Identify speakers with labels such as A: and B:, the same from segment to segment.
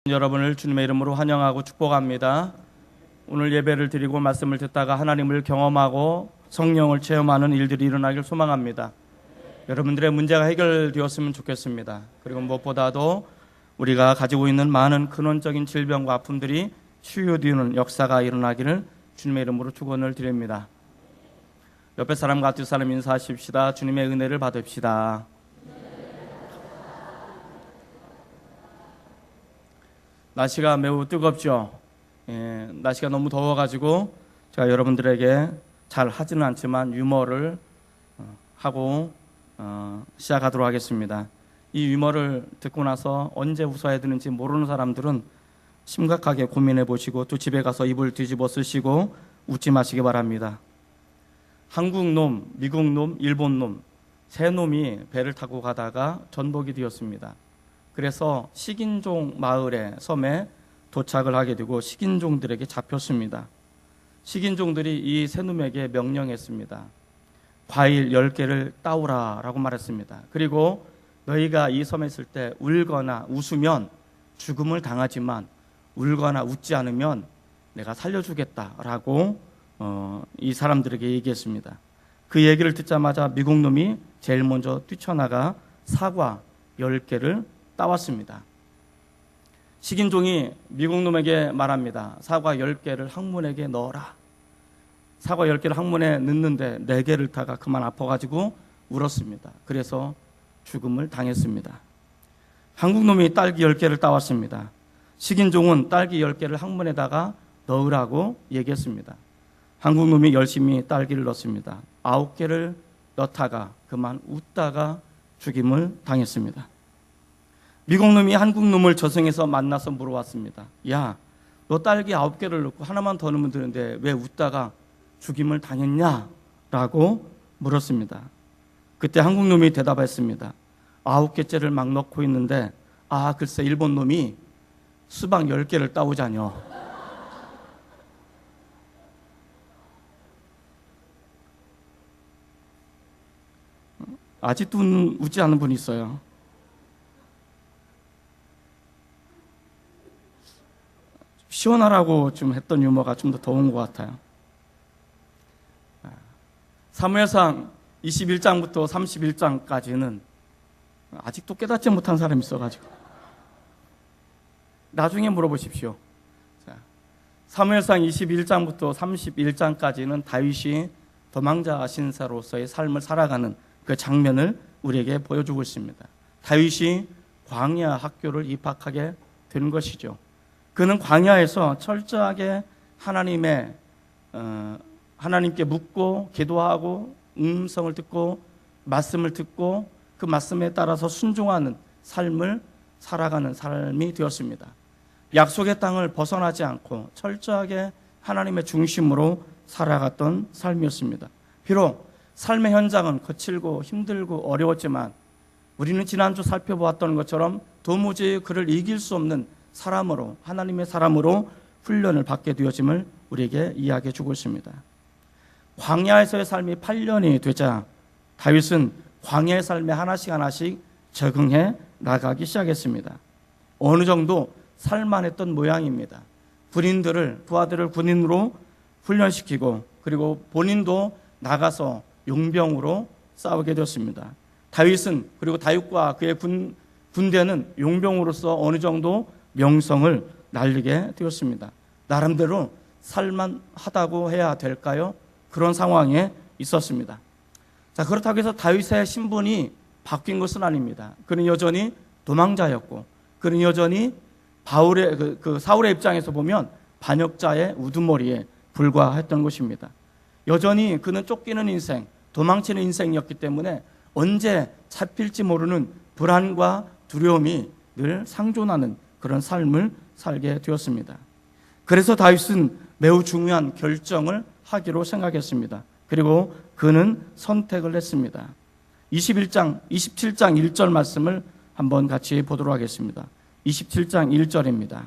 A: 여러분을 주님의 이름으로 환영하고 축복합니다. 오늘 예배를 드리고 말씀을 듣다가 하나님을 경험하고 성령을 체험하는 일들이 일어나길 소망합니다. 여러분들의 문제가 해결되었으면 좋겠습니다. 그리고 무엇보다도 우리가 가지고 있는 많은 근원적인 질병과 아픔들이 치유되는 역사가 일어나기를 주님의 이름으로 축원을 드립니다. 옆에 사람과 두 사람 인사하십시다. 주님의 은혜를 받읍시다. 날씨가 매우 뜨겁죠. 날씨가 너무 더워가지고 제가 여러분들에게 잘 하지는 않지만 유머를 하고 시작하도록 하겠습니다. 이 유머를 듣고 나서 언제 웃어야 되는지 모르는 사람들은 심각하게 고민해 보시고 또 집에 가서 입을 뒤집어 쓰시고 웃지 마시기 바랍니다. 한국 놈, 미국 놈, 일본 놈, 세 놈이 배를 타고 가다가 전복이 되었습니다. 그래서 식인종 마을의 섬에 도착을 하게 되고 식인종들에게 잡혔습니다. 식인종들이 이 세 놈에게 명령했습니다. 과일 10개를 따오라 라고 말했습니다. 그리고 너희가 이 섬에 있을 때 울거나 웃으면 죽음을 당하지만 울거나 웃지 않으면 내가 살려주겠다라고 이 사람들에게 얘기했습니다. 그 얘기를 듣자마자 미국 놈이 제일 먼저 뛰쳐나가 사과 10개를 따왔습니다. 식인종이 미국 놈에게 말합니다. 사과 10개를 항문에게 넣어라. 사과 10개를 항문에 넣는데 4개를 타가 그만 아파가지고 울었습니다. 그래서 죽음을 당했습니다. 한국 놈이 딸기 10개를 따왔습니다. 식인종은 딸기 10개를 항문에다가 넣으라고 얘기했습니다. 한국 놈이 열심히 딸기를 넣습니다. 9개를 넣다가 그만 웃다가 죽임을 당했습니다. 미국 놈이 한국 놈을 저승에서 만나서 물어왔습니다. 야, 너 딸기 9개를 넣고 하나만 더 넣으면 되는데 왜 웃다가 죽임을 당했냐? 라고 물었습니다. 그때 한국 놈이 대답했습니다. 9개째를 막 넣고 있는데 글쎄 일본 놈이 수박 10개를 따오자뇨. 아직도 웃지 않는 분이 있어요. 시원하라고 좀 했던 유머가 좀 더 더운 것 같아요. 사무엘상 21장부터 31장까지는 아직도 깨닫지 못한 사람이 있어가지고 나중에 물어보십시오. 사무엘상 21장부터 31장까지는 다윗이 도망자 신사로서의 삶을 살아가는 그 장면을 우리에게 보여주고 있습니다. 다윗이 광야 학교를 입학하게 된 것이죠. 그는 광야에서 철저하게 하나님께 묻고 기도하고 음성을 듣고 말씀을 듣고 그 말씀에 따라서 순종하는 삶을 살아가는 삶이 되었습니다. 약속의 땅을 벗어나지 않고 철저하게 하나님의 중심으로 살아갔던 삶이었습니다. 비록 삶의 현장은 거칠고 힘들고 어려웠지만 우리는 지난주 살펴보았던 것처럼 도무지 그를 이길 수 없는 사람으로, 하나님의 사람으로 훈련을 받게 되어짐을 우리에게 이야기해 주고 있습니다. 광야에서의 삶이 8년이 되자 다윗은 광야의 삶에 하나씩 적응해 나가기 시작했습니다. 어느 정도 살만했던 모양입니다. 부하들을 군인으로 훈련시키고 그리고 본인도 나가서 용병으로 싸우게 되었습니다. 다윗은 그리고 다윗과 그의 군대는 용병으로서 어느 정도 명성을 날리게 되었습니다. 나름대로 살만하다고 해야 될까요? 그런 상황에 있었습니다. 자, 그렇다고 해서 다윗의 신분이 바뀐 것은 아닙니다. 그는 여전히 도망자였고, 그는 여전히 사울의 입장에서 보면 반역자의 우두머리에 불과했던 것입니다. 여전히 그는 쫓기는 인생, 도망치는 인생이었기 때문에 언제 잡힐지 모르는 불안과 두려움이 늘 상존하는 그런 삶을 살게 되었습니다. 그래서 다윗은 매우 중요한 결정을 하기로 생각했습니다. 그리고 그는 선택을 했습니다. 27장 1절 말씀을 한번 같이 보도록 하겠습니다. 27장 1절입니다.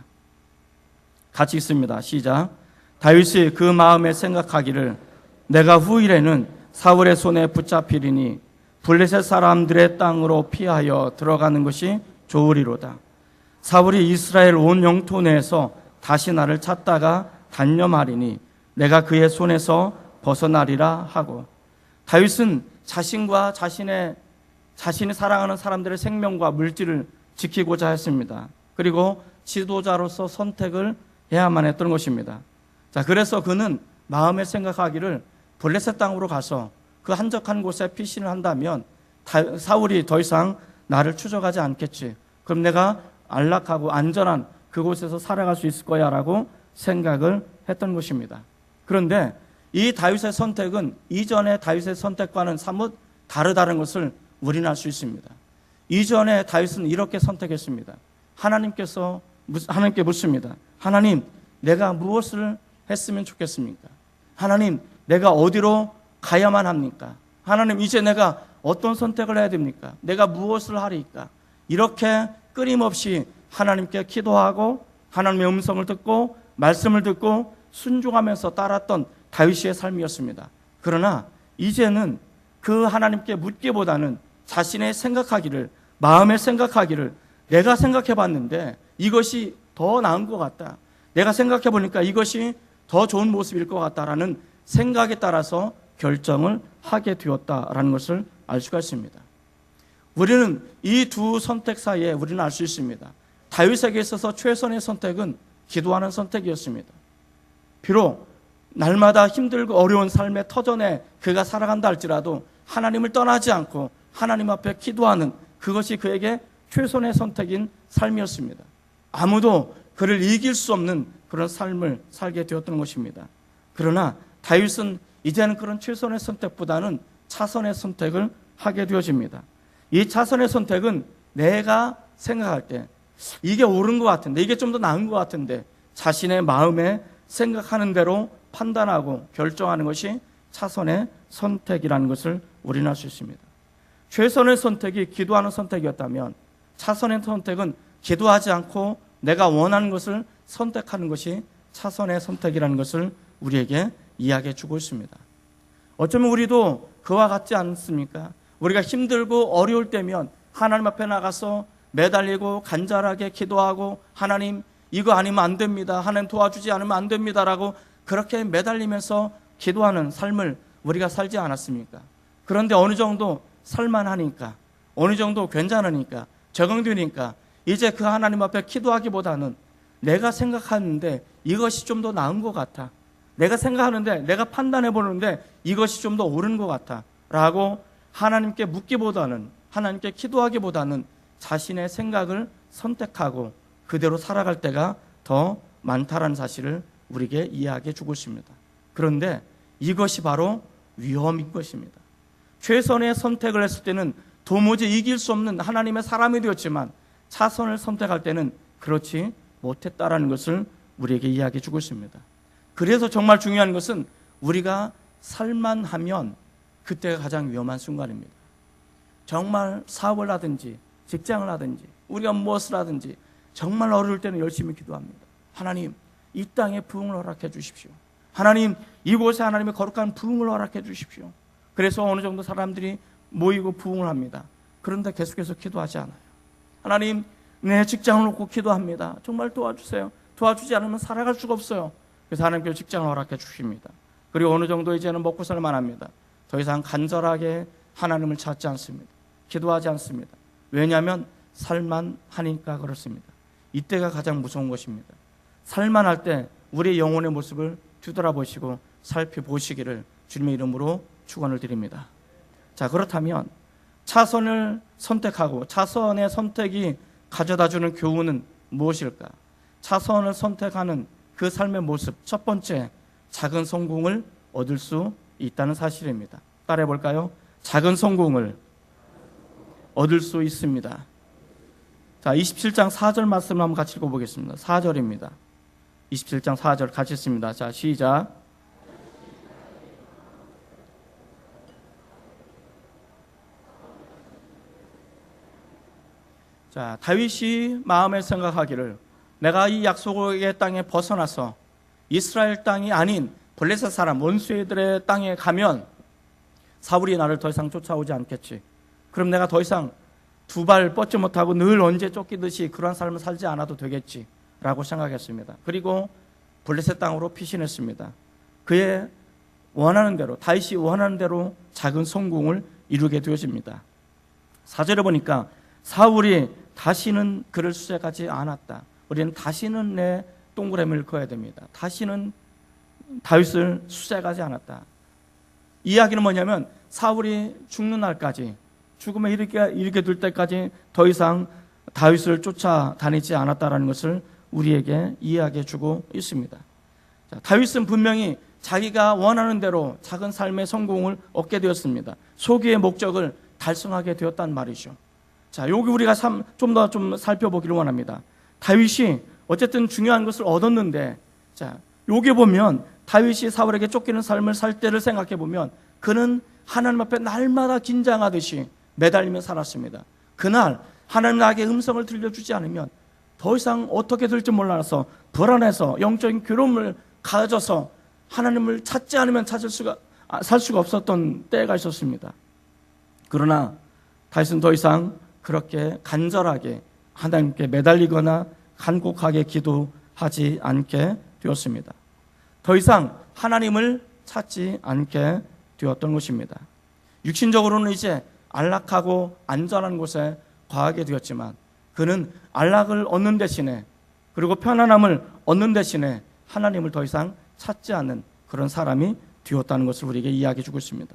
A: 같이 읽습니다. 시작. 다윗이 그 마음에 생각하기를 내가 후일에는 사울의 손에 붙잡히리니 블레셋 사람들의 땅으로 피하여 들어가는 것이 좋으리로다. 사울이 이스라엘 온 영토 내에서 다시 나를 찾다가 단념하리니 내가 그의 손에서 벗어나리라 하고, 다윗은 자신과 자신이 사랑하는 사람들의 생명과 물질을 지키고자 했습니다. 그리고 지도자로서 선택을 해야만 했던 것입니다. 자, 그래서 그는 마음에 생각하기를 블레셋 땅으로 가서 그 한적한 곳에 피신을 한다면 사울이 더 이상 나를 추적하지 않겠지. 그럼 내가 안락하고 안전한 그곳에서 살아갈 수 있을 거야 라고 생각을 했던 것입니다. 그런데 이 다윗의 선택은 이전의 다윗의 선택과는 사뭇 다르다는 것을 우리는 알 수 있습니다. 이전에 다윗은 이렇게 선택했습니다. 하나님께 묻습니다. 하나님, 내가 무엇을 했으면 좋겠습니까? 하나님, 내가 어디로 가야만 합니까? 하나님, 이제 내가 어떤 선택을 해야 됩니까? 내가 무엇을 하리까? 이렇게 끊임없이 하나님께 기도하고 하나님의 음성을 듣고 말씀을 듣고 순종하면서 따랐던 다윗의 삶이었습니다. 그러나 이제는 그 하나님께 묻기보다는 자신의 생각하기를, 마음에 생각하기를, 내가 생각해 봤는데 이것이 더 나은 것 같다, 내가 생각해 보니까 이것이 더 좋은 모습일 것 같다라는 생각에 따라서 결정을 하게 되었다라는 것을 알 수가 있습니다. 우리는 이 두 선택 사이에 우리는 알 수 있습니다. 다윗에게 있어서 최선의 선택은 기도하는 선택이었습니다. 비록 날마다 힘들고 어려운 삶의 터전에 그가 살아간다 할지라도 하나님을 떠나지 않고 하나님 앞에 기도하는 그것이 그에게 최선의 선택인 삶이었습니다. 아무도 그를 이길 수 없는 그런 삶을 살게 되었던 것입니다. 그러나 다윗은 이제는 그런 최선의 선택보다는 차선의 선택을 하게 되어집니다. 이 차선의 선택은 내가 생각할 때 이게 옳은 것 같은데, 이게 좀 더 나은 것 같은데 자신의 마음에 생각하는 대로 판단하고 결정하는 것이 차선의 선택이라는 것을 우리는 알 수 있습니다. 최선의 선택이 기도하는 선택이었다면 차선의 선택은 기도하지 않고 내가 원하는 것을 선택하는 것이 차선의 선택이라는 것을 우리에게 이야기해 주고 있습니다. 어쩌면 우리도 그와 같지 않습니까? 우리가 힘들고 어려울 때면 하나님 앞에 나가서 매달리고 간절하게 기도하고 하나님, 이거 아니면 안 됩니다, 하나님 도와주지 않으면 안 됩니다라고 그렇게 매달리면서 기도하는 삶을 우리가 살지 않았습니까? 그런데 어느 정도 살만하니까, 어느 정도 괜찮으니까, 적응되니까 이제 그 하나님 앞에 기도하기보다는 내가 생각하는데 이것이 좀 더 나은 것 같아, 내가 생각하는데 내가 판단해 보는데 이것이 좀 더 옳은 것 같아 라고 하나님께 묻기보다는, 하나님께 기도하기보다는 자신의 생각을 선택하고 그대로 살아갈 때가 더 많다라는 사실을 우리에게 이해하게 주고 있습니다. 그런데 이것이 바로 위험인 것입니다. 최선의 선택을 했을 때는 도무지 이길 수 없는 하나님의 사람이 되었지만 차선을 선택할 때는 그렇지 못했다라는 것을 우리에게 이야기해 주고 있습니다. 그래서 정말 중요한 것은 우리가 살만하면 그때가 가장 위험한 순간입니다. 정말 사업을 하든지 직장을 하든지 우리가 무엇을 하든지 정말 어려울 때는 열심히 기도합니다. 하나님, 이 땅에 부흥을 허락해 주십시오. 하나님, 이곳에 하나님의 거룩한 부흥을 허락해 주십시오. 그래서 어느 정도 사람들이 모이고 부흥을 합니다. 그런데 계속해서 기도하지 않아요. 하나님, 내 직장을 놓고 기도합니다. 정말 도와주세요. 도와주지 않으면 살아갈 수가 없어요. 그래서 하나님께서 직장을 허락해 주십니다. 그리고 어느 정도 이제는 먹고 살만 합니다. 더 이상 간절하게 하나님을 찾지 않습니다. 기도하지 않습니다. 왜냐하면 살만하니까 그렇습니다. 이때가 가장 무서운 것입니다. 살만할 때 우리의 영혼의 모습을 뒤돌아보시고 살펴보시기를 주님의 이름으로 축원을 드립니다. 자, 그렇다면 차선을 선택하고 차선의 선택이 가져다주는 교훈은 무엇일까? 차선을 선택하는 그 삶의 모습, 첫 번째, 작은 성공을 얻을 수 있다는 사실입니다. 따라해 볼까요? 작은 성공을 얻을 수 있습니다. 자, 27장 4절 말씀을 한번 같이 읽어보겠습니다. 4절입니다. 27장 4절 같이 읽습니다. 자, 시작. 자, 다윗이 마음에 생각하기를 내가 이 약속의 땅에 벗어나서 이스라엘 땅이 아닌 블레셋 사람 원수들의 땅에 가면 사울이 나를 더 이상 쫓아오지 않겠지. 그럼 내가 더 이상 두 발 뻗지 못하고 늘 언제 쫓기듯이 그러한 삶을 살지 않아도 되겠지라고 생각했습니다. 그리고 블레셋 땅으로 피신했습니다. 그의 원하는 대로, 다윗이 원하는 대로 작은 성공을 이루게 되어집니다. 4절에 보니까 사울이 다시는 그를 수색하지 않았다. 우리는 다시는 내 동그라미를 그어야 됩니다. 다시는 다윗을 수색하지 않았다. 이야기는 뭐냐면 사울이 죽는 날까지, 죽음에 이르게 될 때까지 더 이상 다윗을 쫓아다니지 않았다라는 것을 우리에게 이야기해 주고 있습니다. 자, 다윗은 분명히 자기가 원하는 대로 작은 삶의 성공을 얻게 되었습니다. 소기의 목적을 달성하게 되었단 말이죠. 자, 여기 우리가 좀 더 살펴보기를 원합니다. 다윗이 어쨌든 중요한 것을 얻었는데, 자, 여기 보면 다윗이 사울에게 쫓기는 삶을 살 때를 생각해 보면 그는 하나님 앞에 날마다 긴장하듯이 매달리며 살았습니다. 그날 하나님 나에게 음성을 들려주지 않으면 더 이상 어떻게 될지 몰라서 불안해서 영적인 괴로움을 가져서 하나님을 찾지 않으면 살 수가 없었던 때가 있었습니다. 그러나 다윗은 더 이상 그렇게 간절하게 하나님께 매달리거나 간곡하게 기도하지 않게 되었습니다. 더 이상 하나님을 찾지 않게 되었던 것입니다. 육신적으로는 이제 안락하고 안전한 곳에 거하게 되었지만 그는 안락을 얻는 대신에, 그리고 편안함을 얻는 대신에 하나님을 더 이상 찾지 않는 그런 사람이 되었다는 것을 우리에게 이야기해 주고 있습니다.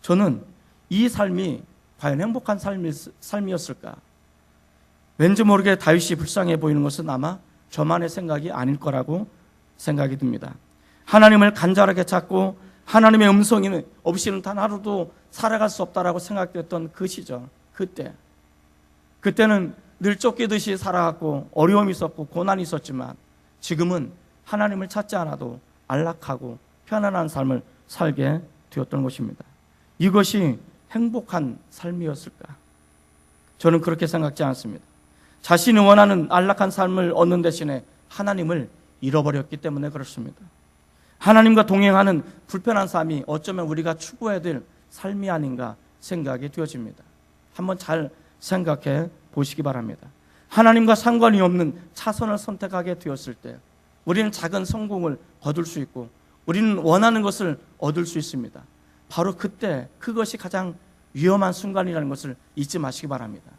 A: 저는 이 삶이 과연 행복한 삶이었을까? 왠지 모르게 다윗이 불쌍해 보이는 것은 아마 저만의 생각이 아닐 거라고 생각이 듭니다. 하나님을 간절하게 찾고 하나님의 음성이 없이는 단 하루도 살아갈 수 없다라고 생각됐던 그 시절, 그때는 늘 쫓기듯이 살아갔고 어려움이 있었고 고난이 있었지만 지금은 하나님을 찾지 않아도 안락하고 편안한 삶을 살게 되었던 것입니다. 이것이 행복한 삶이었을까? 저는 그렇게 생각지 않습니다. 자신이 원하는 안락한 삶을 얻는 대신에 하나님을 잃어버렸기 때문에 그렇습니다. 하나님과 동행하는 불편한 삶이 어쩌면 우리가 추구해야 될 삶이 아닌가 생각이 되어집니다. 한번 잘 생각해 보시기 바랍니다. 하나님과 상관이 없는 차선을 선택하게 되었을 때 우리는 작은 성공을 거둘 수 있고 우리는 원하는 것을 얻을 수 있습니다. 바로 그때 그것이 가장 위험한 순간이라는 것을 잊지 마시기 바랍니다.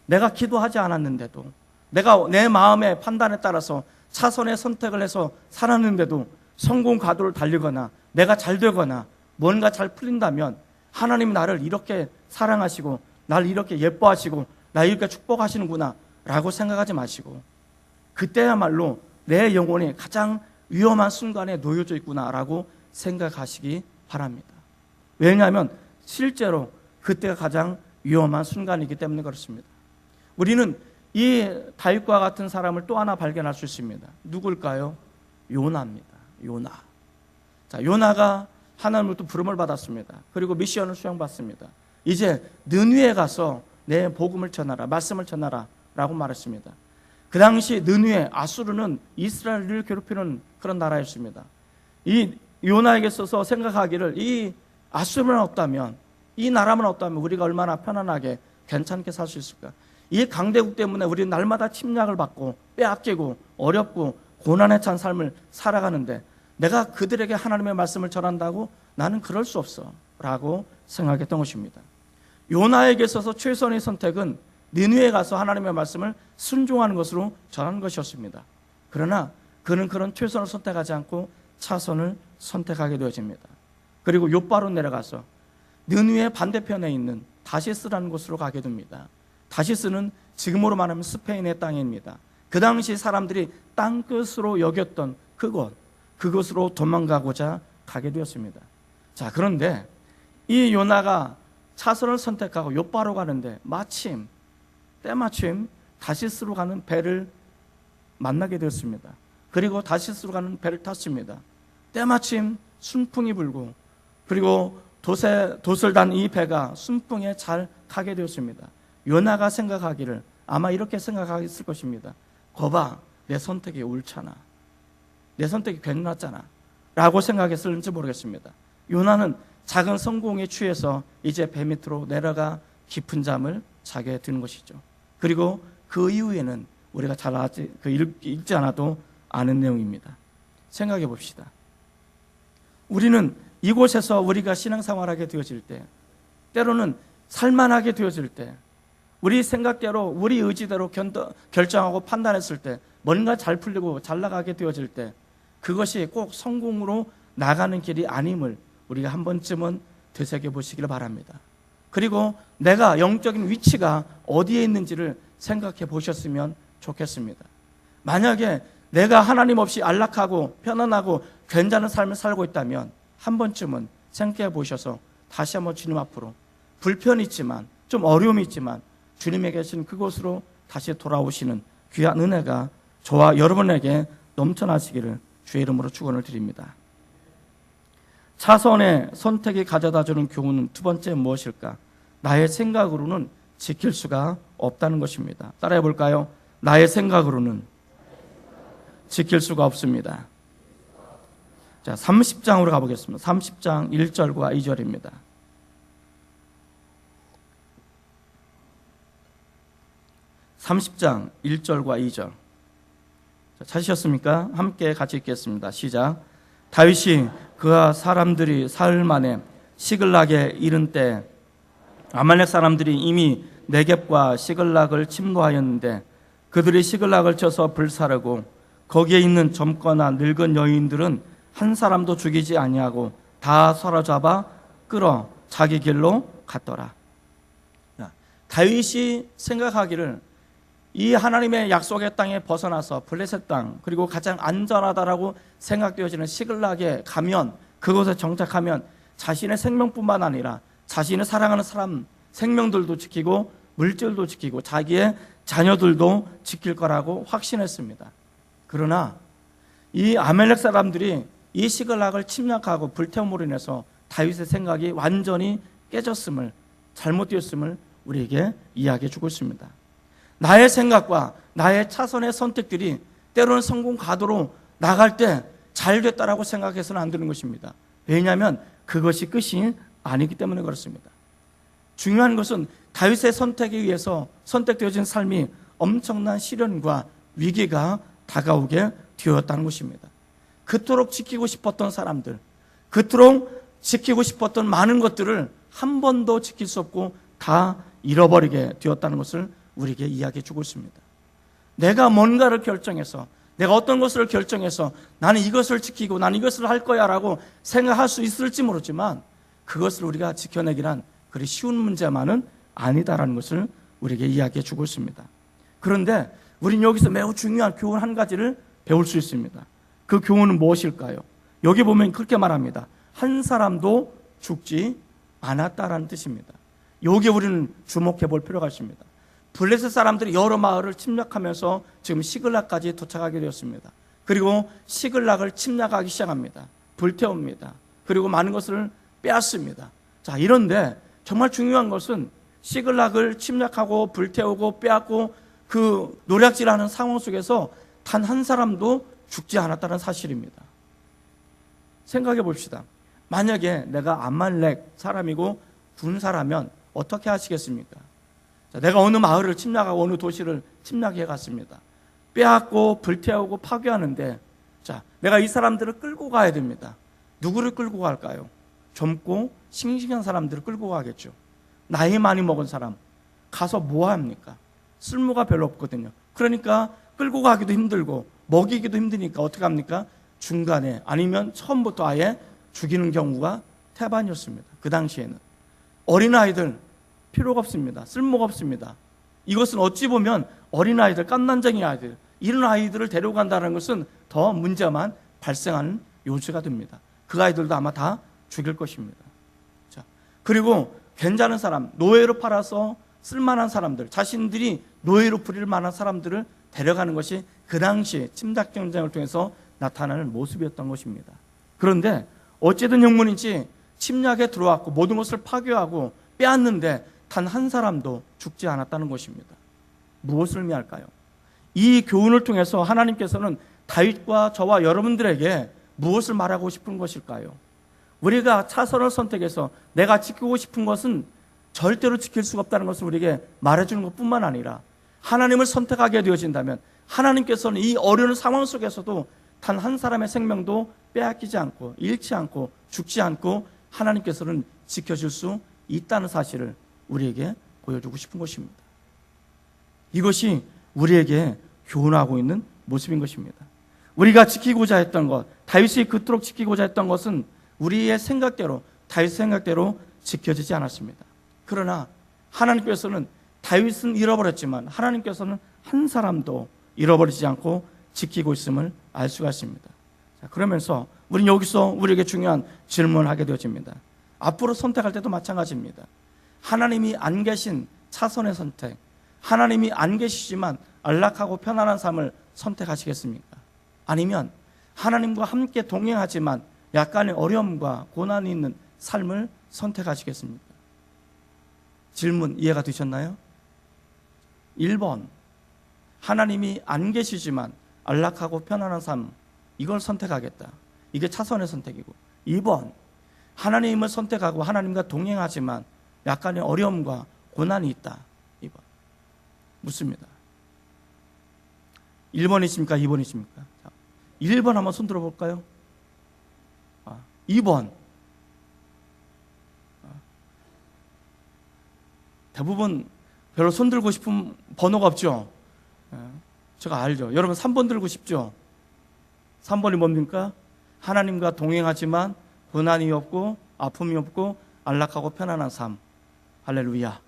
A: 내가 기도하지 않았는데도, 내가 내 마음의 판단에 따라서 차선의 선택을 해서 살았는데도 성공 가도를 달리거나 내가 잘 되거나 뭔가 잘 풀린다면 하나님이 나를 이렇게 사랑하시고 나를 이렇게 예뻐하시고 나를 이렇게 축복하시는구나 라고 생각하지 마시고 그때야말로 내 영혼이 가장 위험한 순간에 놓여져 있구나 라고 생각하시기 바랍니다. 왜냐하면 실제로 그때가 가장 위험한 순간이기 때문에 그렇습니다. 우리는 이 다윗과 같은 사람을 또 하나 발견할 수 있습니다. 누굴까요? 요나입니다. 요나. 자, 요나가 하나님으로부터 부름을 받았습니다. 그리고 미션을 수행받습니다. 이제 느느웨에 가서 내 복음을 전하라, 말씀을 전하라 라고 말했습니다. 그 당시 느느웨, 아수르는 이스라엘을 괴롭히는 그런 나라였습니다. 이 요나에게 있어서 생각하기를 이 아수르만 없다면, 이 나라만 없다면 우리가 얼마나 편안하게 괜찮게 살 수 있을까? 이 강대국 때문에 우리는 날마다 침략을 받고 빼앗기고 어렵고 고난에 찬 삶을 살아가는데 내가 그들에게 하나님의 말씀을 전한다고? 나는 그럴 수 없어 라고 생각했던 것입니다. 요나에게 있어서 최선의 선택은 느느웨에 가서 하나님의 말씀을 순종하는 것으로 전하는 것이었습니다. 그러나 그는 그런 최선을 선택하지 않고 차선을 선택하게 되어집니다. 그리고 욥바로 내려가서 느느웨 반대편에 있는 다시스라는 곳으로 가게 됩니다. 다시스는 지금으로 말하면 스페인의 땅입니다. 그 당시 사람들이 땅끝으로 여겼던 그곳으로 도망가고자 가게 되었습니다. 자, 그런데 이 요나가 차선을 선택하고 욥바로 가는데 때마침 다시스로 가는 배를 만나게 되었습니다. 그리고 다시스로 가는 배를 탔습니다. 때마침 순풍이 불고 그리고 돛을 단 이 배가 순풍에 잘 가게 되었습니다. 요나가 생각하기를 아마 이렇게 생각했을 것입니다. 거봐, 내 선택이 옳잖아. 내 선택이 괜찮았잖아 라고 생각했을지 모르겠습니다. 요나는 작은 성공에 취해서 이제 배 밑으로 내려가 깊은 잠을 자기에 드는 것이죠. 그리고 그 이후에는 우리가 잘 읽지 않아도 아는 내용입니다. 생각해 봅시다. 우리는 이곳에서 우리가 신앙생활하게 되어질 때, 때로는 살만하게 되어질 때, 우리 생각대로 우리 의지대로 결정하고 판단했을 때, 뭔가 잘 풀리고 잘 나가게 되어질 때, 그것이 꼭 성공으로 나가는 길이 아님을 우리가 한 번쯤은 되새겨보시기를 바랍니다. 그리고 내가 영적인 위치가 어디에 있는지를 생각해 보셨으면 좋겠습니다. 만약에 내가 하나님 없이 안락하고 편안하고 괜찮은 삶을 살고 있다면 한 번쯤은 생각해 보셔서 다시 한번 주님 앞으로, 불편이 있지만 좀 어려움이 있지만 주님에 계신 그곳으로 다시 돌아오시는 귀한 은혜가 저와 여러분에게 넘쳐나시기를 주의 이름으로 축원을 드립니다. 차선의 선택이 가져다주는 교훈은 두 번째 무엇일까? 나의 생각으로는 지킬 수가 없다는 것입니다. 따라해 볼까요? 나의 생각으로는 지킬 수가 없습니다. 자, 30장으로 가보겠습니다. 30장 1절과 2절입니다. 30장 1절과 2절. 자, 찾으셨습니까? 함께 같이 읽겠습니다. 시작. 다윗이 그와 사람들이 사흘 만에 시글락에 이른 때 아말렉 사람들이 이미 네겝과 시글락을 침노하였는데 그들이 시글락을 쳐서 불사르고 거기에 있는 젊거나 늙은 여인들은 한 사람도 죽이지 아니하고 다 사로잡아 끌어 자기 길로 갔더라. 다윗이 생각하기를 이 하나님의 약속의 땅에 벗어나서 블레셋 땅, 그리고 가장 안전하다라고 생각되어지는 시글락에 가면, 그곳에 정착하면 자신의 생명뿐만 아니라 자신의 사랑하는 사람 생명들도 지키고 물질도 지키고 자기의 자녀들도 지킬 거라고 확신했습니다. 그러나 이 아멜렉 사람들이 이 시글락을 침략하고 불태움으로 인해서 다윗의 생각이 완전히 깨졌음을, 잘못되었음을 우리에게 이야기해 주고 있습니다. 나의 생각과 나의 차선의 선택들이 때로는 성공 가도로 나갈 때 잘 됐다라고 생각해서는 안 되는 것입니다. 왜냐하면 그것이 끝이 아니기 때문에 그렇습니다. 중요한 것은 다윗의 선택에 의해서 선택되어진 삶이 엄청난 시련과 위기가 다가오게 되었다는 것입니다. 그토록 지키고 싶었던 사람들, 그토록 지키고 싶었던 많은 것들을 한 번도 지킬 수 없고 다 잃어버리게 되었다는 것을 우리에게 이야기해 주고 있습니다. 내가 뭔가를 결정해서, 내가 어떤 것을 결정해서 나는 이것을 지키고 나는 이것을 할 거야 라고 생각할 수 있을지 모르지만 그것을 우리가 지켜내기란 그리 쉬운 문제만은 아니다라는 것을 우리에게 이야기해 주고 있습니다. 그런데 우리는 여기서 매우 중요한 교훈 한 가지를 배울 수 있습니다. 그 교훈은 무엇일까요? 여기 보면 그렇게 말합니다. 한 사람도 죽지 않았다라는 뜻입니다. 여기에 우리는 주목해 볼 필요가 있습니다. 블레셋 사람들이 여러 마을을 침략하면서 지금 시글락까지 도착하게 되었습니다. 그리고 시글락을 침략하기 시작합니다. 불태웁니다. 그리고 많은 것을 빼앗습니다. 자, 이런데 정말 중요한 것은 시글락을 침략하고 불태우고 빼앗고 그 노략질하는 상황 속에서 단 한 사람도 죽지 않았다는 사실입니다. 생각해 봅시다. 만약에 내가 아말렉 사람이고 군사라면 어떻게 하시겠습니까? 자, 내가 어느 마을을 침략하고 어느 도시를 침략해 갔습니다. 빼앗고 불태우고 파괴하는데, 자, 내가 이 사람들을 끌고 가야 됩니다. 누구를 끌고 갈까요? 젊고 싱싱한 사람들을 끌고 가겠죠. 나이 많이 먹은 사람 가서 뭐 합니까? 쓸모가 별로 없거든요. 그러니까 끌고 가기도 힘들고 먹이기도 힘드니까 어떻게 합니까? 중간에 아니면 처음부터 아예 죽이는 경우가 태반이었습니다. 그 당시에는 어린아이들 필요가 없습니다. 쓸모가 없습니다. 이것은 어찌 보면 어린아이들, 깐난쟁이 아이들, 이런 아이들을 데려간다는 것은 더 문제만 발생하는 요지가 됩니다. 그 아이들도 아마 다 죽일 것입니다. 자, 그리고 괜찮은 사람, 노예로 팔아서 쓸만한 사람들, 자신들이 노예로 부릴 만한 사람들을 데려가는 것이 그 당시 침략 전쟁을 통해서 나타나는 모습이었던 것입니다. 그런데 어찌된 형문인지 침략에 들어왔고 모든 것을 파괴하고 빼앗는데 단 한 사람도 죽지 않았다는 것입니다. 무엇을 의미할까요? 이 교훈을 통해서 하나님께서는 다윗과 저와 여러분들에게 무엇을 말하고 싶은 것일까요? 우리가 차선을 선택해서 내가 지키고 싶은 것은 절대로 지킬 수가 없다는 것을 우리에게 말해주는 것뿐만 아니라 하나님을 선택하게 되어진다면 하나님께서는 이 어려운 상황 속에서도 단 한 사람의 생명도 빼앗기지 않고 잃지 않고 죽지 않고 하나님께서는 지켜줄 수 있다는 사실을 우리에게 보여주고 싶은 것입니다. 이것이 우리에게 교훈하고 있는 모습인 것입니다. 우리가 지키고자 했던 것, 다윗이 그토록 지키고자 했던 것은 우리의 생각대로, 다윗 생각대로 지켜지지 않았습니다. 그러나 하나님께서는 다윗은 잃어버렸지만 하나님께서는 한 사람도 잃어버리지 않고 지키고 있음을 알 수가 있습니다. 자, 그러면서 우리는 여기서 우리에게 중요한 질문을 하게 되어집니다. 앞으로 선택할 때도 마찬가지입니다. 하나님이 안 계신 차선의 선택, 하나님이 안 계시지만 안락하고 편안한 삶을 선택하시겠습니까? 아니면 하나님과 함께 동행하지만 약간의 어려움과 고난이 있는 삶을 선택하시겠습니까? 질문 이해가 되셨나요? 1번, 하나님이 안 계시지만 안락하고 편안한 삶, 이걸 선택하겠다. 이게 차선의 선택이고, 2번, 하나님을 선택하고 하나님과 동행하지만 약간의 어려움과 고난이 있다. 2번 묻습니다. 1번이십니까? 2번이십니까? 1번 한번 손 들어볼까요? 2번. 대부분 별로 손 들고 싶은 번호가 없죠? 제가 알죠. 여러분 3번 들고 싶죠? 3번이 뭡니까? 하나님과 동행하지만 고난이 없고 아픔이 없고 안락하고 편안한 삶. 할렐루야.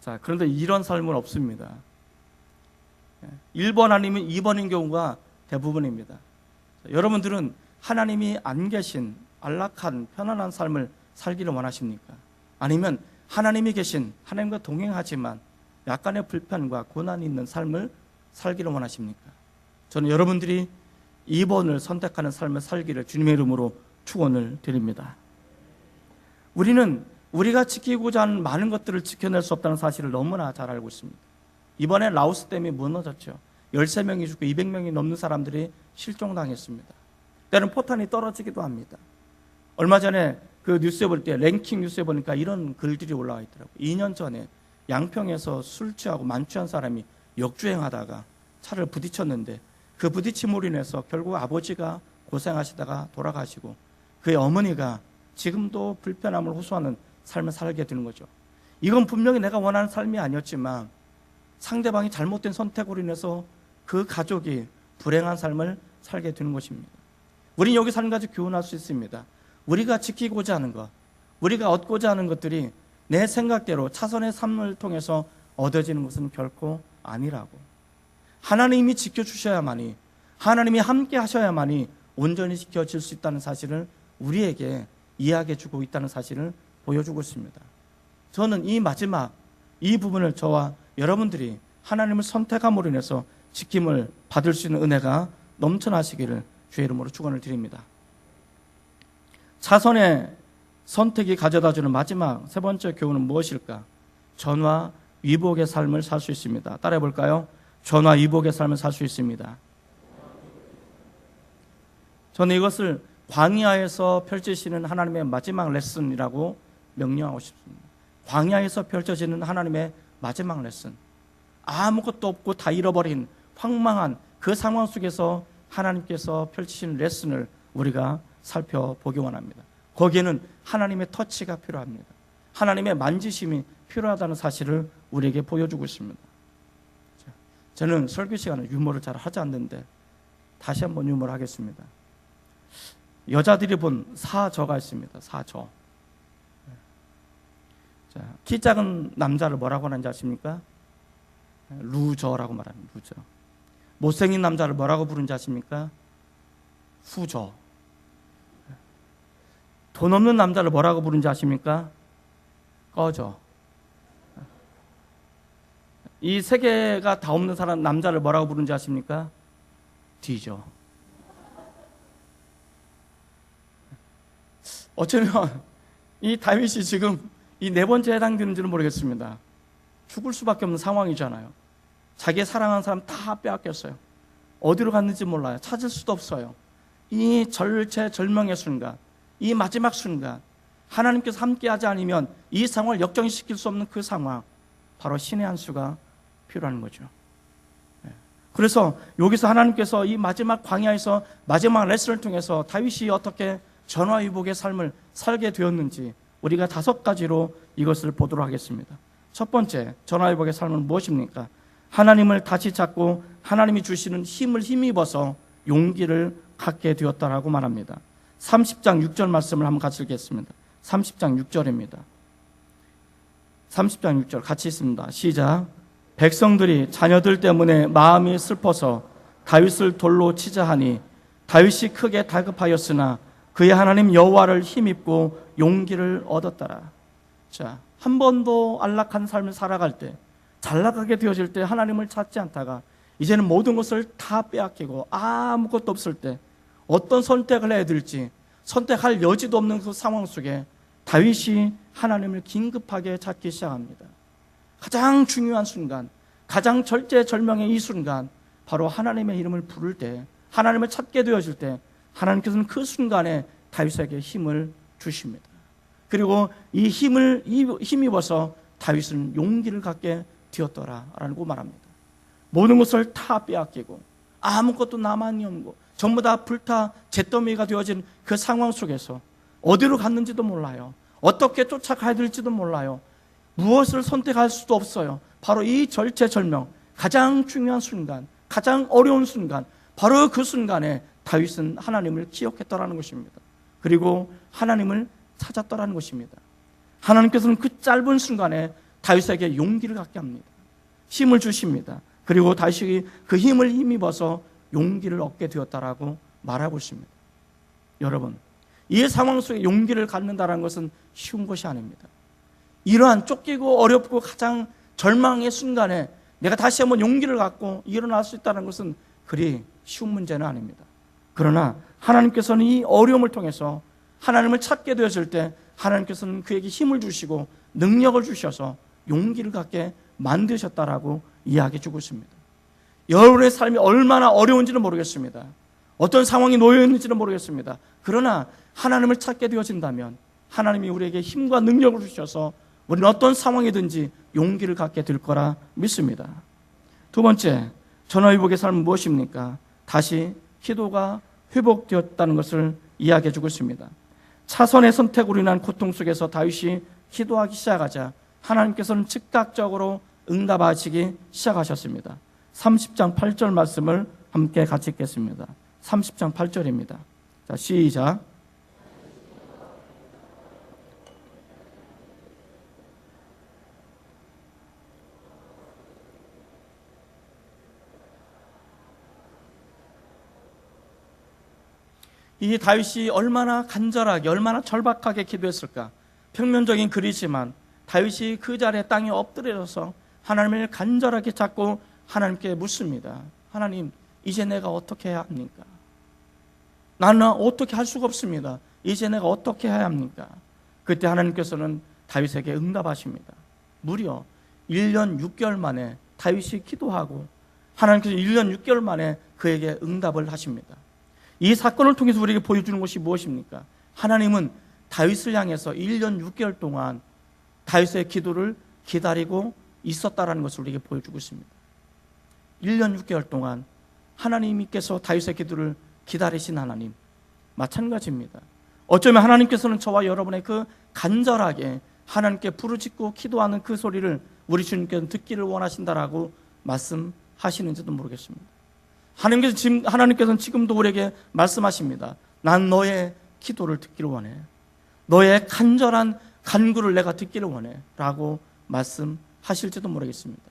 A: 자, 그런데 이런 삶은 없습니다. 1번 아니면 2번인 경우가 대부분입니다. 여러분들은 하나님이 안 계신 안락한 편안한 삶을 살기를 원하십니까? 아니면 하나님이 계신, 하나님과 동행하지만 약간의 불편과 고난이 있는 삶을 살기를 원하십니까? 저는 여러분들이 2번을 선택하는 삶을 살기를 주님의 이름으로 축원을 드립니다. 우리는 우리가 지키고자 하는 많은 것들을 지켜낼 수 없다는 사실을 너무나 잘 알고 있습니다. 이번에 라오스 댐이 무너졌죠. 13명이 죽고 200명이 넘는 사람들이 실종당했습니다. 때로는 포탄이 떨어지기도 합니다. 얼마 전에 그 뉴스에 볼 때 랭킹 뉴스에 보니까 이런 글들이 올라와 있더라고요. 2년 전에 양평에서 술 취하고 만취한 사람이 역주행하다가 차를 부딪혔는데 그 부딪힘으로 인해서 결국 아버지가 고생하시다가 돌아가시고 그의 어머니가 지금도 불편함을 호소하는 삶을 살게 되는 거죠. 이건 분명히 내가 원하는 삶이 아니었지만 상대방이 잘못된 선택으로 인해서 그 가족이 불행한 삶을 살게 되는 것입니다. 우리는 여기서 한 가지 교훈할 수 있습니다. 우리가 지키고자 하는 것, 우리가 얻고자 하는 것들이 내 생각대로 차선의 삶을 통해서 얻어지는 것은 결코 아니라고. 하나님이 지켜주셔야만이, 하나님이 함께 하셔야만이 온전히 지켜질 수 있다는 사실을 우리에게 이야기해 주고 있다는 사실을 보여주고 있습니다. 저는 이 마지막 이 부분을 저와 여러분들이 하나님을 선택함으로 인해서 지킴을 받을 수 있는 은혜가 넘쳐나시기를 주의 이름으로 축원을 드립니다. 차선의 선택이 가져다주는 마지막 세 번째 교훈은 무엇일까? 전화 위복의 삶을 살 수 있습니다. 따라해 볼까요? 전화 위복의 삶을 살 수 있습니다. 저는 이것을 광야에서 펼치시는 하나님의 마지막 레슨이라고 명령하고 싶습니다. 광야에서 펼쳐지는 하나님의 마지막 레슨. 아무것도 없고 다 잃어버린 황망한 그 상황 속에서 하나님께서 펼치신 레슨을 우리가 살펴보기 원합니다. 거기에는 하나님의 터치가 필요합니다. 하나님의 만지심이 필요하다는 사실을 우리에게 보여주고 있습니다. 저는 설교 시간에 유머를 잘 하지 않는데 다시 한번 유머를 하겠습니다. 여자들이 본 사저가 있습니다. 사저. 자, 키 작은 남자를 뭐라고 하는지 아십니까? 루저라고 말합니다. 루저. 못생긴 남자를 뭐라고 부르는지 아십니까? 후저. 돈 없는 남자를 뭐라고 부르는지 아십니까? 꺼져. 이 세 개가 다 없는 사람 남자를 뭐라고 부르는지 아십니까? 뒤져. 어쩌면 이 다윗이 지금 이 네 번째에 해당되는지는 모르겠습니다. 죽을 수밖에 없는 상황이잖아요. 자기 사랑하는 사람 다 빼앗겼어요. 어디로 갔는지 몰라요. 찾을 수도 없어요. 이 절체절명의 순간, 이 마지막 순간 하나님께서 함께하지 않으면 이 상황을 역전시킬 수 없는 그 상황, 바로 신의 한 수가 필요한 거죠. 그래서 여기서 하나님께서 이 마지막 광야에서 마지막 레슨을 통해서 다윗이 어떻게 전화위복의 삶을 살게 되었는지 우리가 5가지로 이것을 보도록 하겠습니다. 첫 번째, 전화위복의 삶은 무엇입니까? 하나님을 다시 찾고 하나님이 주시는 힘을 힘입어서 용기를 갖게 되었다라고 말합니다. 30장 6절 말씀을 한번 같이 읽겠습니다. 30장 6절입니다. 30장 6절 같이 읽습니다. 시작. 백성들이 자녀들 때문에 마음이 슬퍼서 다윗을 돌로 치자 하니 다윗이 크게 다급하였으나 그의 하나님 여호와를 힘입고 용기를 얻었더라. 자, 한 번도 안락한 삶을 살아갈 때, 잘 나가게 되어질 때 하나님을 찾지 않다가 이제는 모든 것을 다 빼앗기고 아무것도 없을 때 어떤 선택을 해야 될지 선택할 여지도 없는 그 상황 속에 다윗이 하나님을 긴급하게 찾기 시작합니다. 가장 중요한 순간, 가장 절제절명의 이 순간, 바로 하나님의 이름을 부를 때, 하나님을 찾게 되어질 때 하나님께서는 그 순간에 다윗에게 힘을 주십니다. 그리고 이 힘을 힘입어서 다윗은 용기를 갖게 되었더라라고 말합니다. 모든 것을 다 빼앗기고 아무것도 남아있는 없고 전부 다 불타 잿더미가 되어진 그 상황 속에서 어디로 갔는지도 몰라요. 어떻게 쫓아가야 될지도 몰라요. 무엇을 선택할 수도 없어요. 바로 이 절체절명, 가장 중요한 순간, 가장 어려운 순간, 바로 그 순간에 다윗은 하나님을 기억했더라는 것입니다. 그리고 하나님을 찾았더라는 것입니다. 하나님께서는 그 짧은 순간에 다윗에게 용기를 갖게 합니다. 힘을 주십니다. 그리고 다윗이 그 힘을 힘입어서 용기를 얻게 되었다라고 말하고 있습니다. 여러분, 이 상황 속에 용기를 갖는다는 것은 쉬운 것이 아닙니다. 이러한 쫓기고 어렵고 가장 절망의 순간에 내가 다시 한번 용기를 갖고 일어날 수 있다는 것은 그리 쉬운 문제는 아닙니다. 그러나 하나님께서는 이 어려움을 통해서 하나님을 찾게 되었을 때 하나님께서는 그에게 힘을 주시고 능력을 주셔서 용기를 갖게 만드셨다라고 이야기해 주고 있습니다. 여러분의 삶이 얼마나 어려운지는 모르겠습니다. 어떤 상황이 놓여 있는지는 모르겠습니다. 그러나 하나님을 찾게 되어진다면 하나님이 우리에게 힘과 능력을 주셔서 우리는 어떤 상황이든지 용기를 갖게 될 거라 믿습니다. 두 번째, 전화위복의 삶은 무엇입니까? 다시 기도가 회복되었다는 것을 이야기해 주고 있습니다. 차선의 선택으로 인한 고통 속에서 다윗이 기도하기 시작하자 하나님께서는 즉각적으로 응답하시기 시작하셨습니다. 30장 8절 말씀을 함께 같이 읽겠습니다. 30장 8절입니다. 자, 시작. 이 다윗이 얼마나 간절하게, 얼마나 절박하게 기도했을까? 평면적인 글이지만 다윗이 그 자리에 땅에 엎드려서 하나님을 간절하게 찾고 하나님께 묻습니다. 하나님, 이제 내가 어떻게 해야 합니까? 나는 어떻게 할 수가 없습니다. 이제 내가 어떻게 해야 합니까? 그때 하나님께서는 다윗에게 응답하십니다. 무려 1년 6개월 만에 다윗이 기도하고 하나님께서 1년 6개월 만에 그에게 응답을 하십니다. 이 사건을 통해서 우리에게 보여주는 것이 무엇입니까? 하나님은 다윗을 향해서 1년 6개월 동안 다윗의 기도를 기다리고 있었다라는 것을 우리에게 보여주고 있습니다. 1년 6개월 동안 하나님께서 다윗의 기도를 기다리신 하나님, 마찬가지입니다. 어쩌면 하나님께서는 저와 여러분의 그 간절하게 하나님께 부르짖고 기도하는 그 소리를 우리 주님께서는 듣기를 원하신다라고 말씀하시는지도 모르겠습니다. 하나님께서는 지금도 우리에게 말씀하십니다. 난 너의 기도를 듣기를 원해. 너의 간절한 간구를 내가 듣기를 원해 라고 말씀하실지도 모르겠습니다.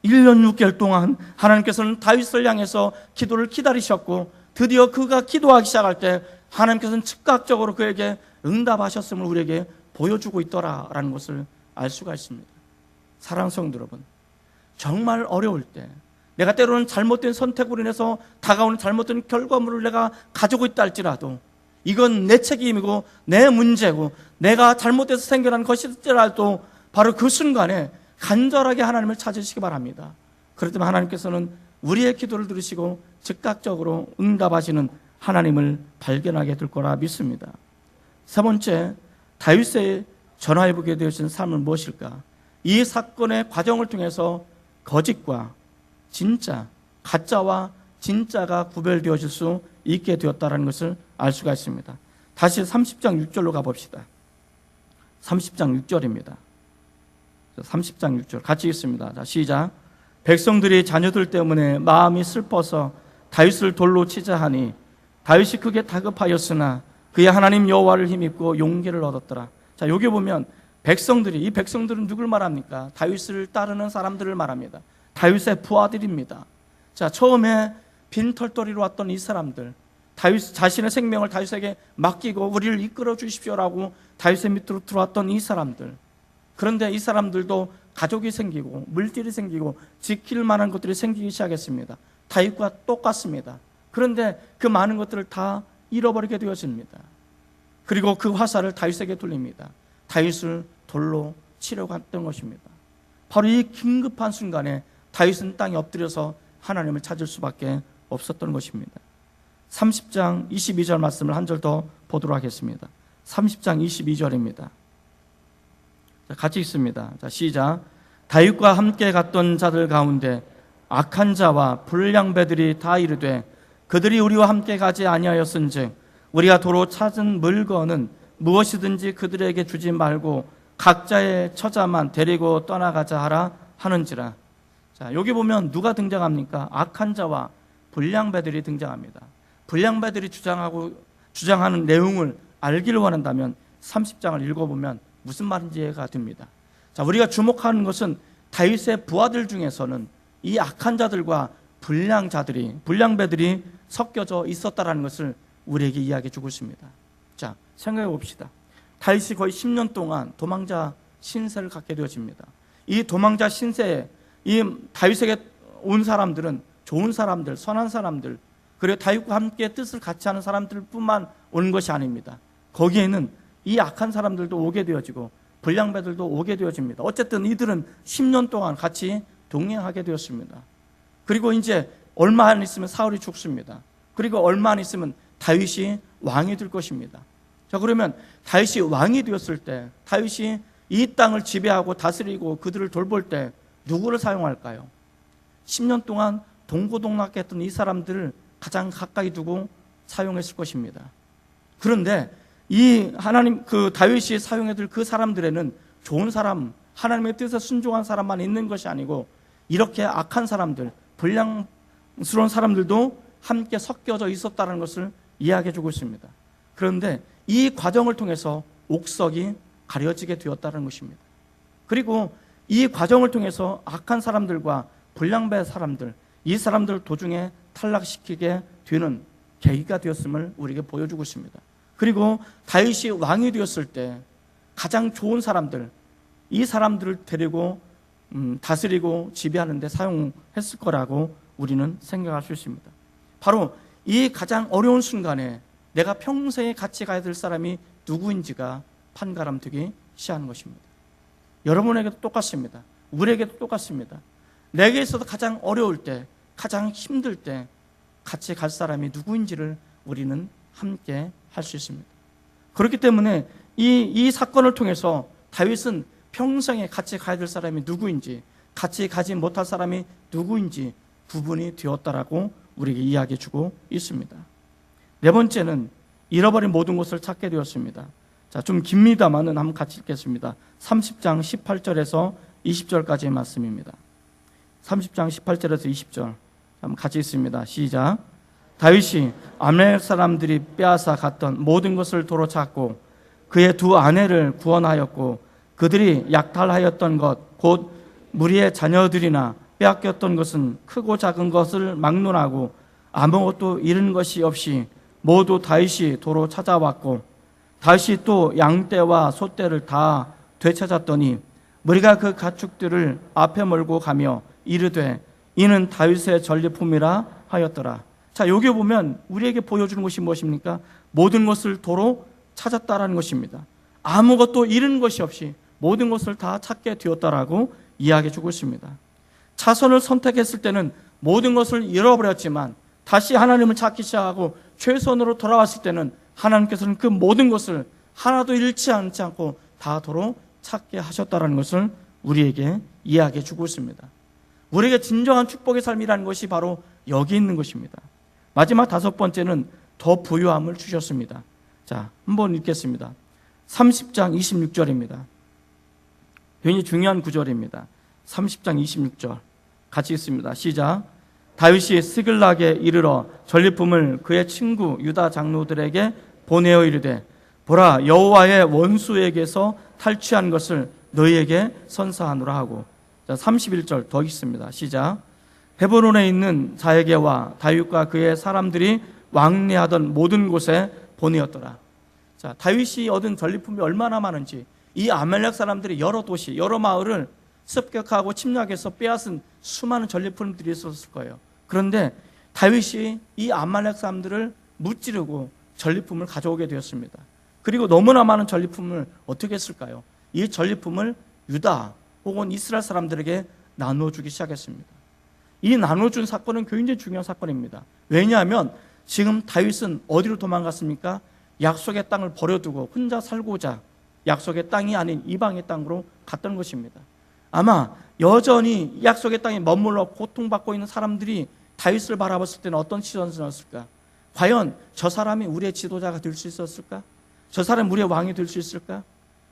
A: 1년 6개월 동안 하나님께서는 다윗을 향해서 기도를 기다리셨고 드디어 그가 기도하기 시작할 때 하나님께서는 즉각적으로 그에게 응답하셨음을 우리에게 보여주고 있더라라는 것을 알 수가 있습니다. 사랑하는 성도 여러분, 정말 어려울 때 내가 때로는 잘못된 선택으로 인해서 다가오는 잘못된 결과물을 내가 가지고 있다 할지라도 이건 내 책임이고 내 문제고 내가 잘못돼서 생겨난 것이더라도 바로 그 순간에 간절하게 하나님을 찾으시기 바랍니다. 그럴 때만 하나님께서는 우리의 기도를 들으시고 즉각적으로 응답하시는 하나님을 발견하게 될 거라 믿습니다. 세 번째, 다윗에 전화해보게 되어진 삶은 무엇일까? 이 사건의 과정을 통해서 거짓과 진짜, 가짜와 진짜가 구별되어질 수 있게 되었다는 것을 알 수가 있습니다. 다시 30장 6절로 가봅시다. 30장 6절입니다. 30장 6절 같이 읽습니다. 자, 시작. 백성들이 자녀들 때문에 마음이 슬퍼서 다윗을 돌로 치자 하니 다윗이 크게 다급하였으나 그의 하나님 여호와를 힘입고 용기를 얻었더라. 자, 여기 보면 이 백성들은 누굴 말합니까? 다윗을 따르는 사람들을 말합니다. 다윗의 부하들입니다. 자, 처음에 빈털터리로 왔던 이 사람들, 다윗 자신의 생명을 다윗에게 맡기고 우리를 이끌어 주십시오라고 다윗의 밑으로 들어왔던 이 사람들. 그런데 이 사람들도 가족이 생기고 물질이 생기고 지킬 만한 것들이 생기기 시작했습니다. 다윗과 똑같습니다. 그런데 그 많은 것들을 다 잃어버리게 되어집니다. 그리고 그 화살을 다윗에게 돌립니다. 다윗을 돌로 치려고 했던 것입니다. 바로 이 긴급한 순간에 다윗은 땅에 엎드려서 하나님을 찾을 수밖에 없었던 것입니다. 30장 22절 말씀을 한 절 더 보도록 하겠습니다. 30장 22절입니다. 같이 읽습니다. 자, 시작. 다윗과 함께 갔던 자들 가운데 악한 자와 불량배들이 다 이르되 그들이 우리와 함께 가지 아니하였은즉 우리가 도로 찾은 물건은 무엇이든지 그들에게 주지 말고 각자의 처자만 데리고 떠나가자 하라 하는지라. 자, 여기 보면 누가 등장합니까? 악한 자와 불량배들이 등장합니다. 불량배들이 주장하는 내용을 알기를 원한다면 30장을 읽어보면 무슨 말인지 이해가 됩니다. 자, 우리가 주목하는 것은 다윗의 부하들 중에서는 이 악한 자들과 불량배들이 섞여져 있었다라는 것을 우리에게 이야기해 주고 있습니다. 자, 생각해 봅시다. 다윗이 거의 10년 동안 도망자 신세를 갖게 되어집니다. 이 도망자 신세에 이 다윗에게 온 사람들은 좋은 사람들, 선한 사람들, 그리고 다윗과 함께 뜻을 같이 하는 사람들뿐만 오는 것이 아닙니다. 거기에는 이 악한 사람들도 오게 되어지고 불량배들도 오게 되어집니다. 어쨌든 이들은 10년 동안 같이 동행하게 되었습니다. 그리고 이제 얼마 안 있으면 사울이 죽습니다. 그리고 얼마 안 있으면 다윗이 왕이 될 것입니다. 자, 그러면 다윗이 왕이 되었을 때, 다윗이 이 땅을 지배하고 다스리고 그들을 돌볼 때 누구를 사용할까요? 10년 동안 동고동락했던 이 사람들을 가장 가까이 두고 사용했을 것입니다. 그런데 이 다윗이 사용해둘 그 사람들에는 좋은 사람, 하나님의 뜻에 순종한 사람만 있는 것이 아니고 이렇게 악한 사람들, 불량스러운 사람들도 함께 섞여져 있었다는 것을 이야기해 주고 있습니다. 그런데 이 과정을 통해서 옥석이 가려지게 되었다는 것입니다. 그리고 이 과정을 통해서 악한 사람들과 불량배 사람들, 이 사람들을 도중에 탈락시키게 되는 계기가 되었음을 우리에게 보여주고 있습니다. 그리고 다윗이 왕이 되었을 때 가장 좋은 사람들, 이 사람들을 데리고 다스리고 지배하는 데 사용했을 거라고 우리는 생각할 수 있습니다. 바로 이 가장 어려운 순간에 내가 평생에 같이 가야 될 사람이 누구인지가 판가름되기 시작하는 것입니다. 여러분에게도 똑같습니다. 우리에게도 똑같습니다. 내게 있어서 가장 어려울 때, 가장 힘들 때 같이 갈 사람이 누구인지를 우리는 함께 할 수 있습니다. 그렇기 때문에 이 사건을 통해서 다윗은 평생에 같이 가야 될 사람이 누구인지, 같이 가지 못할 사람이 누구인지 구분이 되었다라고 우리에게 이야기해 주고 있습니다. 네 번째는 잃어버린 모든 것을 찾게 되었습니다. 자, 좀 깁니다만은 한번 같이 읽겠습니다. 30장 18절에서 20절까지의 말씀입니다. 30장 18절에서 20절 한번 같이 읽습니다. 시작. 다윗이 아멜 사람들이 빼앗아 갔던 모든 것을 도로 찾고 그의 두 아내를 구원하였고 그들이 약탈하였던 것 곧 무리의 자녀들이나 빼앗겼던 것은 크고 작은 것을 막론하고 아무것도 잃은 것이 없이 모두 다윗이 도로 찾아왔고 다윗이 또 양떼와 소떼를 다 되찾았더니 무리가 그 가축들을 앞에 몰고 가며 이르되 이는 다윗의 전리품이라 하였더라. 자, 여기 보면 우리에게 보여주는 것이 무엇입니까? 모든 것을 도로 찾았다라는 것입니다. 아무것도 잃은 것이 없이 모든 것을 다 찾게 되었다라고 이야기해 주고 있습니다. 차선을 선택했을 때는 모든 것을 잃어버렸지만 다시 하나님을 찾기 시작하고 최선으로 돌아왔을 때는 하나님께서는 그 모든 것을 하나도 잃지 않고 다도록 찾게 하셨다는 것을 우리에게 이야기해 주고 있습니다. 우리에게 진정한 축복의 삶이라는 것이 바로 여기 있는 것입니다. 마지막 다섯 번째는 더 부유함을 주셨습니다. 자, 한번 읽겠습니다. 30장 26절입니다. 굉장히 중요한 구절입니다. 30장 26절 같이 읽습니다. 시작. 다윗이 스글락에 이르러 전리품을 그의 친구 유다 장로들에게 보내어 이르되 보라, 여호와의 원수에게서 탈취한 것을 너희에게 선사하노라 하고. 자, 31절 더 읽습니다. 시작. 헤브론에 있는 자에게와 다윗과 그의 사람들이 왕래하던 모든 곳에 보내었더라. 자, 다윗이 얻은 전리품이 얼마나 많은지, 이 아말렉 사람들이 여러 도시, 여러 마을을 습격하고 침략해서 빼앗은 수많은 전리품들이 있었을 거예요. 그런데 다윗이 이 아말렉 사람들을 무찌르고 전리품을 가져오게 되었습니다. 그리고 너무나 많은 전리품을 어떻게 했을까요? 이 전리품을 유다 혹은 이스라엘 사람들에게 나눠주기 시작했습니다. 이 나눠준 사건은 굉장히 중요한 사건입니다. 왜냐하면 지금 다윗은 어디로 도망갔습니까? 약속의 땅을 버려두고 혼자 살고자 약속의 땅이 아닌 이방의 땅으로 갔던 것입니다. 아마 여전히 약속의 땅에 머물러 고통받고 있는 사람들이 다윗을 바라봤을 때는 어떤 시선이었을까? 과연 저 사람이 우리의 지도자가 될 수 있었을까? 저 사람이 우리의 왕이 될 수 있을까?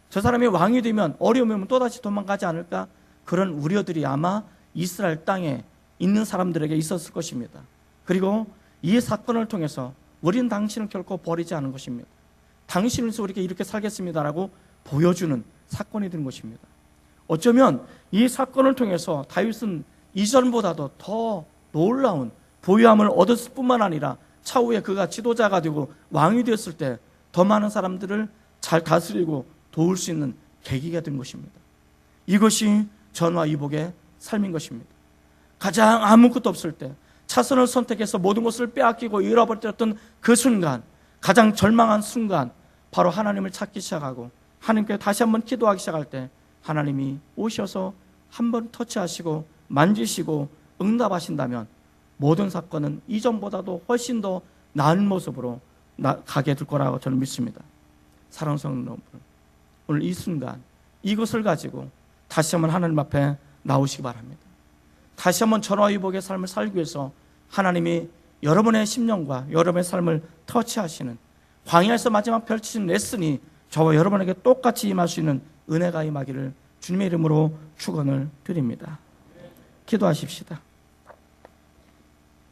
A: 저 사람이 왕이 되면 어려움이 오면 또다시 도망가지 않을까? 그런 우려들이 아마 이스라엘 땅에 있는 사람들에게 있었을 것입니다. 그리고 이 사건을 통해서 우리는 당신을 결코 버리지 않은 것입니다. 당신을 위해서 우리가 이렇게 살겠습니다라고 보여주는 사건이 된 것입니다. 어쩌면 이 사건을 통해서 다윗은 이전보다도 더 놀라운 부유함을 얻었을 뿐만 아니라 차후에 그가 지도자가 되고 왕이 되었을 때 더 많은 사람들을 잘 다스리고 도울 수 있는 계기가 된 것입니다. 이것이 전화 이복의 삶인 것입니다. 가장 아무것도 없을 때 차선을 선택해서 모든 것을 빼앗기고 잃어버렸던 그 순간, 가장 절망한 순간, 바로 하나님을 찾기 시작하고 하나님께 다시 한번 기도하기 시작할 때 하나님이 오셔서 한번 터치하시고 만지시고 응답하신다면 모든 사건은 이전보다도 훨씬 더 나은 모습으로 가게 될 거라고 저는 믿습니다. 사랑하는 성도 여러분, 오늘 이 순간 이것을 가지고 다시 한번 하나님 앞에 나오시기 바랍니다. 다시 한번 전화위복의 삶을 살기 위해서 하나님이 여러분의 심령과 여러분의 삶을 터치하시는, 광야에서 마지막 펼치신 레슨이 저와 여러분에게 똑같이 임할 수 있는 은혜가 임하기를 주님의 이름으로 축원을 드립니다. 기도하십시다.